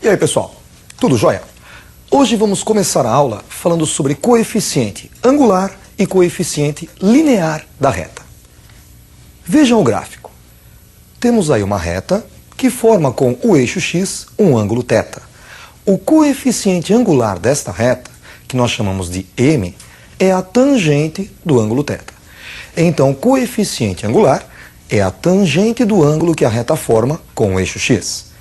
E aí, pessoal, tudo jóia? Hoje vamos começar a aula falando sobre coeficiente angular e coeficiente linear da reta. Vejam o gráfico. Temos aí uma reta que forma com o eixo x um ângulo θ. O coeficiente angular desta reta, que nós chamamos de m, é a tangente do ângulo θ. Então, o coeficiente angular é a tangente do ângulo que a reta forma com o eixo x.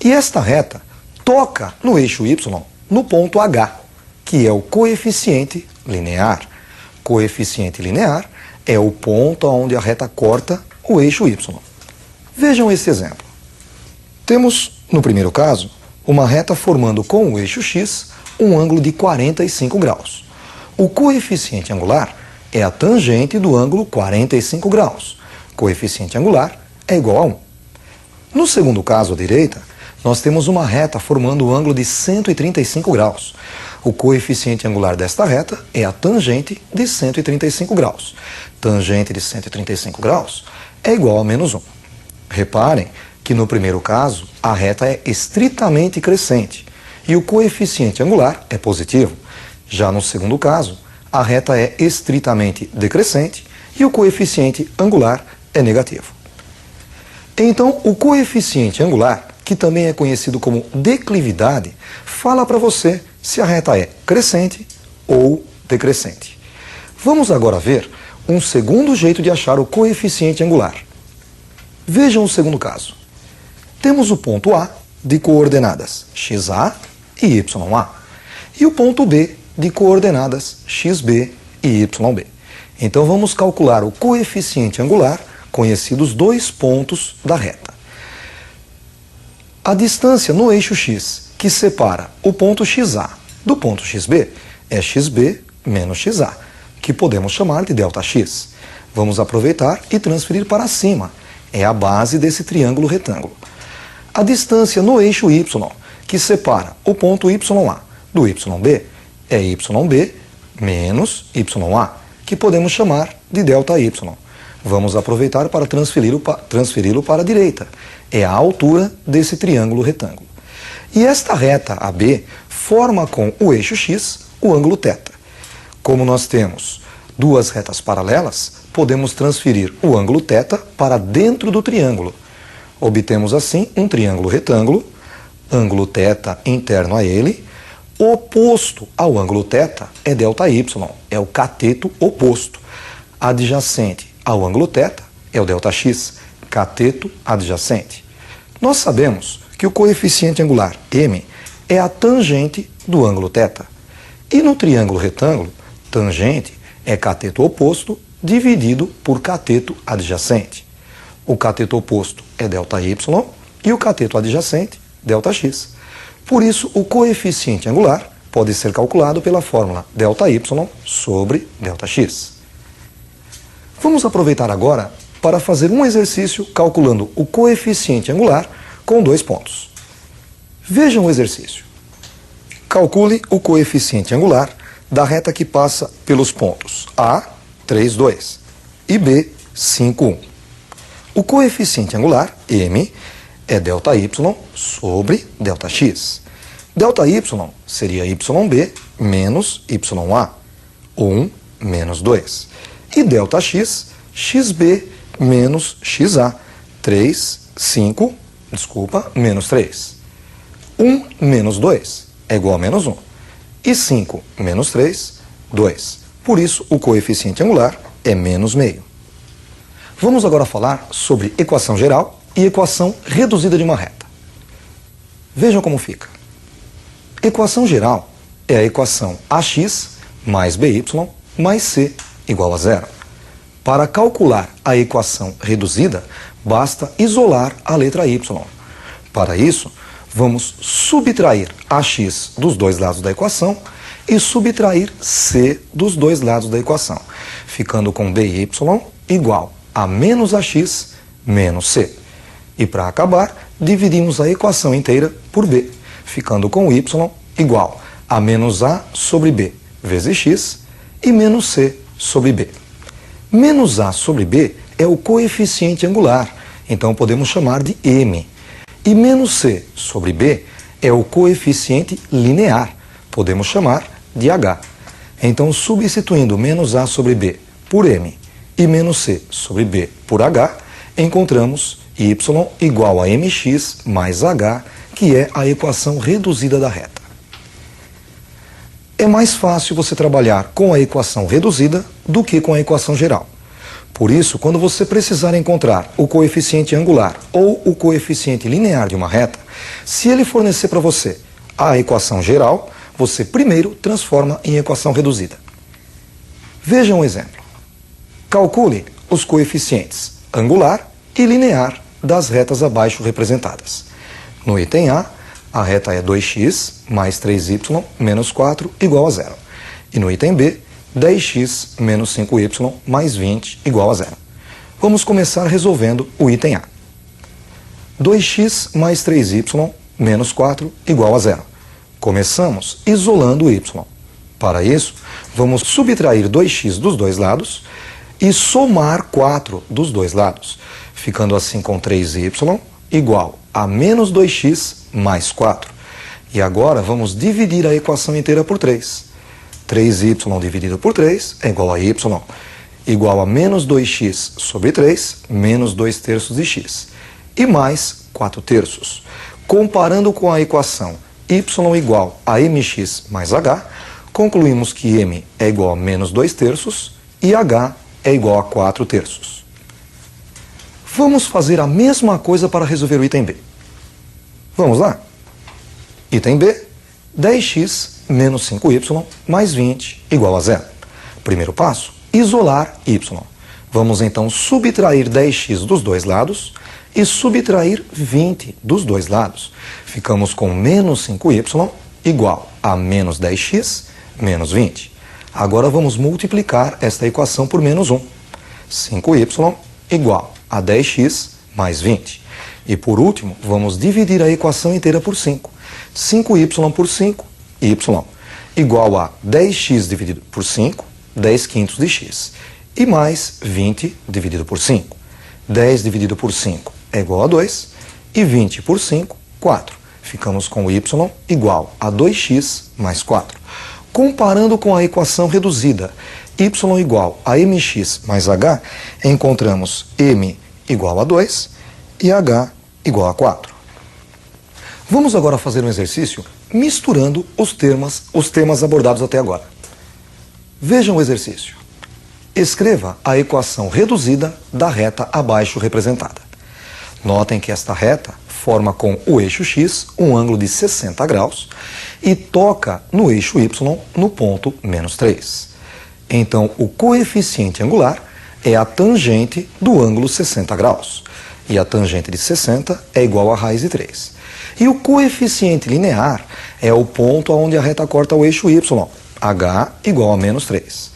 E esta reta toca no eixo y, no ponto H, que é o coeficiente linear. Coeficiente linear é o ponto onde a reta corta o eixo y. Vejam esse exemplo. Temos, no primeiro caso, uma reta formando com o eixo x um ângulo de 45 graus. O coeficiente angular é a tangente do ângulo 45 graus. Coeficiente angular é igual a 1. No segundo caso, à direita, nós temos uma reta formando um ângulo de 135 graus. O coeficiente angular desta reta é a tangente de 135 graus. Tangente de 135 graus é igual a menos 1. Reparem que no primeiro caso a reta é estritamente crescente e o coeficiente angular é positivo. Já no segundo caso, a reta é estritamente decrescente e o coeficiente angular é negativo. Então, o coeficiente angular, que também é conhecido como declividade, fala para você se a reta é crescente ou decrescente. Vamos agora ver um segundo jeito de achar o coeficiente angular. Vejam o segundo caso. Temos o ponto A de coordenadas xa e ya, e o ponto B de coordenadas xb e yb. Então vamos calcular o coeficiente angular conhecido os dois pontos da reta. A distância no eixo x que separa o ponto xa do ponto xb é xb menos xa, que podemos chamar de ΔX. Vamos aproveitar e transferir para cima. É a base desse triângulo retângulo. A distância no eixo y que separa o ponto ya do yb é yb menos ya, que podemos chamar de ΔY. Vamos aproveitar para transferi-lo para a direita. É a altura desse triângulo retângulo. E esta reta AB forma com o eixo x o ângulo θ. Como nós temos duas retas paralelas, podemos transferir o ângulo θ para dentro do triângulo. Obtemos assim um triângulo retângulo, ângulo θ interno a ele, oposto ao ângulo θ é ΔY, é o cateto oposto. Adjacente ao ângulo θ é o ΔX, cateto adjacente. Nós sabemos que o coeficiente angular m é a tangente do ângulo θ. E no triângulo retângulo, tangente é cateto oposto dividido por cateto adjacente. O cateto oposto é ΔY e o cateto adjacente, ΔX. Por isso, o coeficiente angular pode ser calculado pela fórmula ΔY sobre ΔX. Vamos aproveitar agora para fazer um exercício calculando o coeficiente angular com dois pontos. Vejam o exercício. Calcule o coeficiente angular da reta que passa pelos pontos A, 3, 2 e B, 5, 1. O coeficiente angular, m, é ΔY sobre ΔX. ΔY seria YB menos YA, 1 menos 2. E ΔX, XB menos XA, menos 3. 1 menos 2 é igual a menos 1. E 5 menos 3, 2. Por isso, o coeficiente angular é menos meio. Vamos agora falar sobre equação geral e equação reduzida de uma reta. Vejam como fica. Equação geral é a equação AX mais BY mais C igual a 0. Para calcular a equação reduzida, basta isolar a letra Y. Para isso, vamos subtrair AX dos dois lados da equação e subtrair C dos dois lados da equação, ficando com BY igual a menos AX menos C. E para acabar, dividimos a equação inteira por B, ficando com Y igual a menos A sobre B vezes X e menos C sobre B. Menos A sobre B é o coeficiente angular, então podemos chamar de M. E menos C sobre B é o coeficiente linear, podemos chamar de h. Então, substituindo menos a sobre b por m e menos c sobre b por h, encontramos y igual a mx mais h, que é a equação reduzida da reta. É mais fácil você trabalhar com a equação reduzida do que com a equação geral. Por isso, quando você precisar encontrar o coeficiente angular ou o coeficiente linear de uma reta, se ele fornecer para você a equação geral, você primeiro transforma em equação reduzida. Veja um exemplo. Calcule os coeficientes angular e linear das retas abaixo representadas. No item A reta é 2x mais 3y menos 4 igual a 0. E no item B, 10x menos 5y mais 20 igual a 0. Vamos começar resolvendo o item A. 2x mais 3y menos 4 igual a 0. Começamos isolando o y. Para isso, vamos subtrair 2x dos dois lados e somar 4 dos dois lados, ficando assim com 3y igual a menos 2x mais 4. E agora vamos dividir a equação inteira por 3. 3y dividido por 3 é igual a y, igual a menos 2x sobre 3, menos 2 terços de x, e mais 4 terços. Comparando com a equação y igual a mx mais h, concluímos que m é igual a menos 2 terços e h é igual a 4 terços. Vamos fazer a mesma coisa para resolver o item B. Vamos lá? Item B, 10x menos 5y mais 20 igual a 0. Primeiro passo, isolar y. Vamos então subtrair 10x dos dois lados e subtrair 20 dos dois lados. Ficamos com menos 5y igual a menos 10x menos 20. Agora vamos multiplicar esta equação por menos 1. 5y igual a 10x mais 20. E por último, vamos dividir a equação inteira por 5. 5y por 5, y, igual a 10x dividido por 5, 10 quintos de x. E mais 20 dividido por 5. 10 dividido por 5 é igual a 2, e 20 por 5, 4. Ficamos com y igual a 2x mais 4. Comparando com a equação reduzida, y igual a mx mais h, encontramos m igual a 2 e h igual a 4. Vamos agora fazer um exercício misturando os temas abordados até agora. Vejam o exercício. Escreva a equação reduzida da reta abaixo representada. Notem que esta reta forma com o eixo x um ângulo de 60 graus e toca no eixo y no ponto menos 3. Então, o coeficiente angular é a tangente do ângulo 60 graus. E a tangente de 60 é igual a raiz de 3. E o coeficiente linear é o ponto onde a reta corta o eixo y, h igual a menos 3.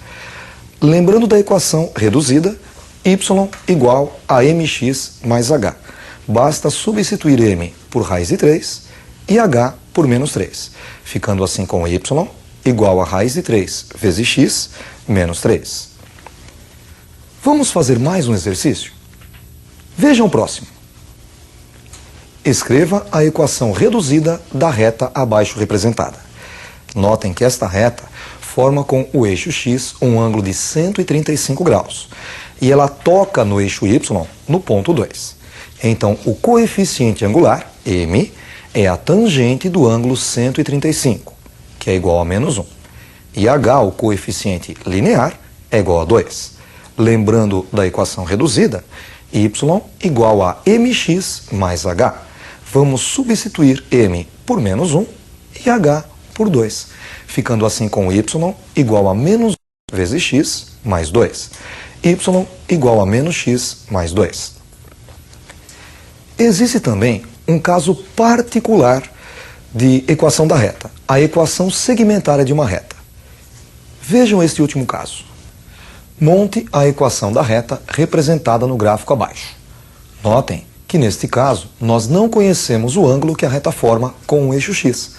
Lembrando da equação reduzida, y igual a mx mais h. Basta substituir m por raiz de 3 e h por menos 3, ficando assim com y igual a raiz de 3 vezes x menos 3. Vamos fazer mais um exercício? Vejam o próximo. Escreva a equação reduzida da reta abaixo representada. Notem que esta reta forma com o eixo x um ângulo de 135 graus e ela toca no eixo y no ponto 2. Então, o coeficiente angular, m, é a tangente do ângulo 135, que é igual a menos 1. E h, o coeficiente linear, é igual a 2. Lembrando da equação reduzida, y igual a mx mais h. Vamos substituir m por menos 1 e h por 2, ficando assim com y igual a menos 1 vezes x mais 2. Y igual a menos x mais 2. Existe também um caso particular de equação da reta, a equação segmentária de uma reta. Vejam este último caso. Monte a equação da reta representada no gráfico abaixo. Notem que neste caso nós não conhecemos o ângulo que a reta forma com o eixo x,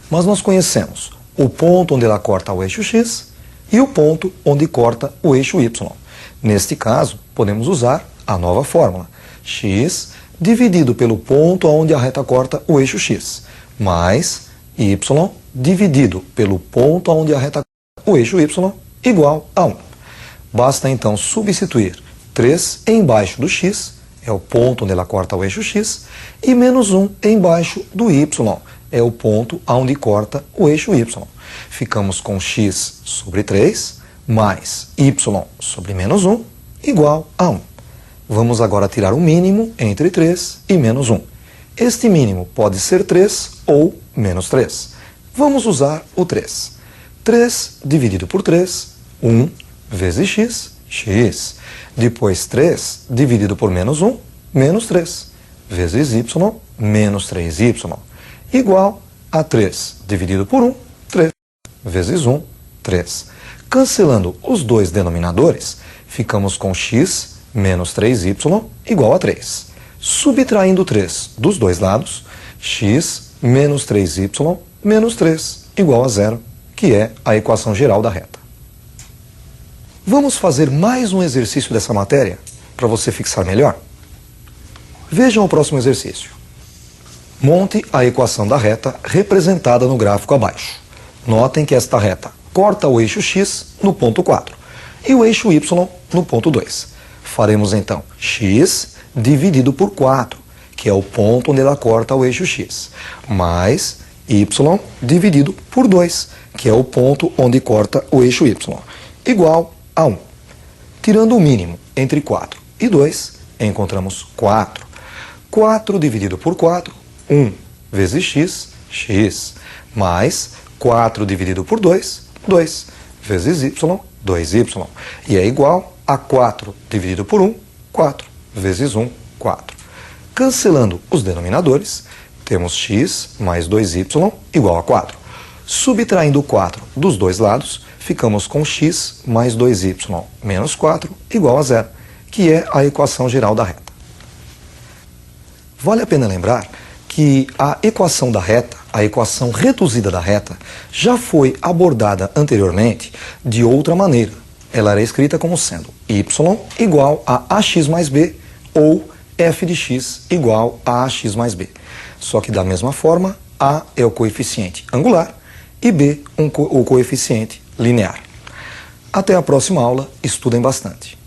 mas nós conhecemos o ponto onde ela corta o eixo x e o ponto onde corta o eixo y. Neste caso, podemos usar a nova fórmula, x dividido pelo ponto onde a reta corta o eixo x, mais y dividido pelo ponto onde a reta o eixo y igual a 1. Basta então substituir 3 embaixo do x, é o ponto onde ela corta o eixo x, e menos 1 embaixo do y, é o ponto onde corta o eixo y. Ficamos com x sobre 3 mais y sobre menos 1 igual a 1. Vamos agora tirar o mínimo entre 3 e menos 1. Este mínimo pode ser 3 ou menos 3. Vamos usar o 3. 3 dividido por 3, 1 vezes x, x. Depois 3 dividido por menos 1, menos 3, vezes y, menos 3y. Igual a 3 dividido por 1, 3, vezes 1, 3. Cancelando os dois denominadores, ficamos com x menos 3y igual a 3. Subtraindo 3 dos dois lados, x menos 3y menos 3 igual a 0, que é a equação geral da reta. Vamos fazer mais um exercício dessa matéria para você fixar melhor? Vejam o próximo exercício. Monte a equação da reta representada no gráfico abaixo. Notem que esta reta corta o eixo x no ponto 4 e o eixo y no ponto 2. Faremos então x dividido por 4, que é o ponto onde ela corta o eixo x, mais y dividido por 2, que é o ponto onde corta o eixo y, igual a 1. Tirando o mínimo entre 4 e 2, encontramos 4. 4 dividido por 4, 1 vezes x, x, mais 4 dividido por 2, 2 vezes y, 2y. E é igual a 4 dividido por 1, 4 vezes 1, 4. Cancelando os denominadores, temos x mais 2y igual a 4. Subtraindo o 4 dos dois lados, ficamos com x mais 2y menos 4 igual a 0, que é a equação geral da reta. Vale a pena lembrar que a equação da reta, a equação reduzida da reta, já foi abordada anteriormente de outra maneira. Ela era escrita como sendo y igual a ax mais b ou f de x igual a ax mais b. Só que da mesma forma, a é o coeficiente angular e b o coeficiente linear. Até a próxima aula, estudem bastante.